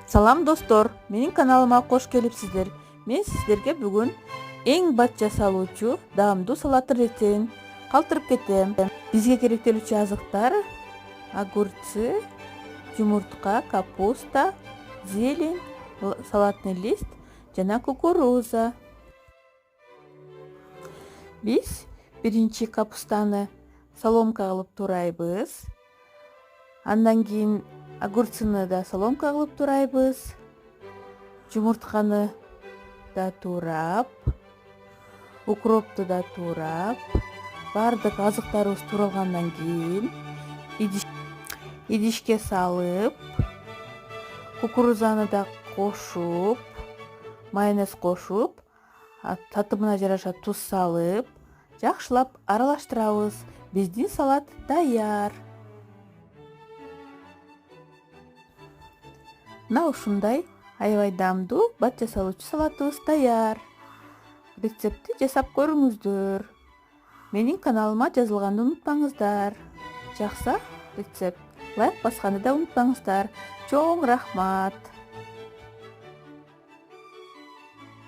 Салам достор, менин каналыма кош келипсиздер. Мен сиздерге бүгүн эң бат жасалуучу даамдуу салаттын рецептин калтырып кетем. Бизге керектелүүчү азыктар: огурцы, жумуртка, капуста, зелень, салатный лист жана кукуруза. Биз биринчи капустаны соломка кылып турайбыз. Андан кийин огурцыны да соломка кылып турайбыз. Жумуртканы да турап, укропту да турап, баардык азыктарыбыз туралгандан кийин идишке салып, кукурузаны да кошуп, майонез кошуп, татымына жараша туз салып, жакшылап аралаштырабыз. Биздин салат даяр. Мына ушундай аябай даамдуу бат жасалуучу салатыбыз даяр. Рецептти жасап көрүңүздөр. Менин каналыма жазылганды унутпаңыздар. Жакса рецепт. Лайк басканды да унутпаңыздар. Чоң рахмат.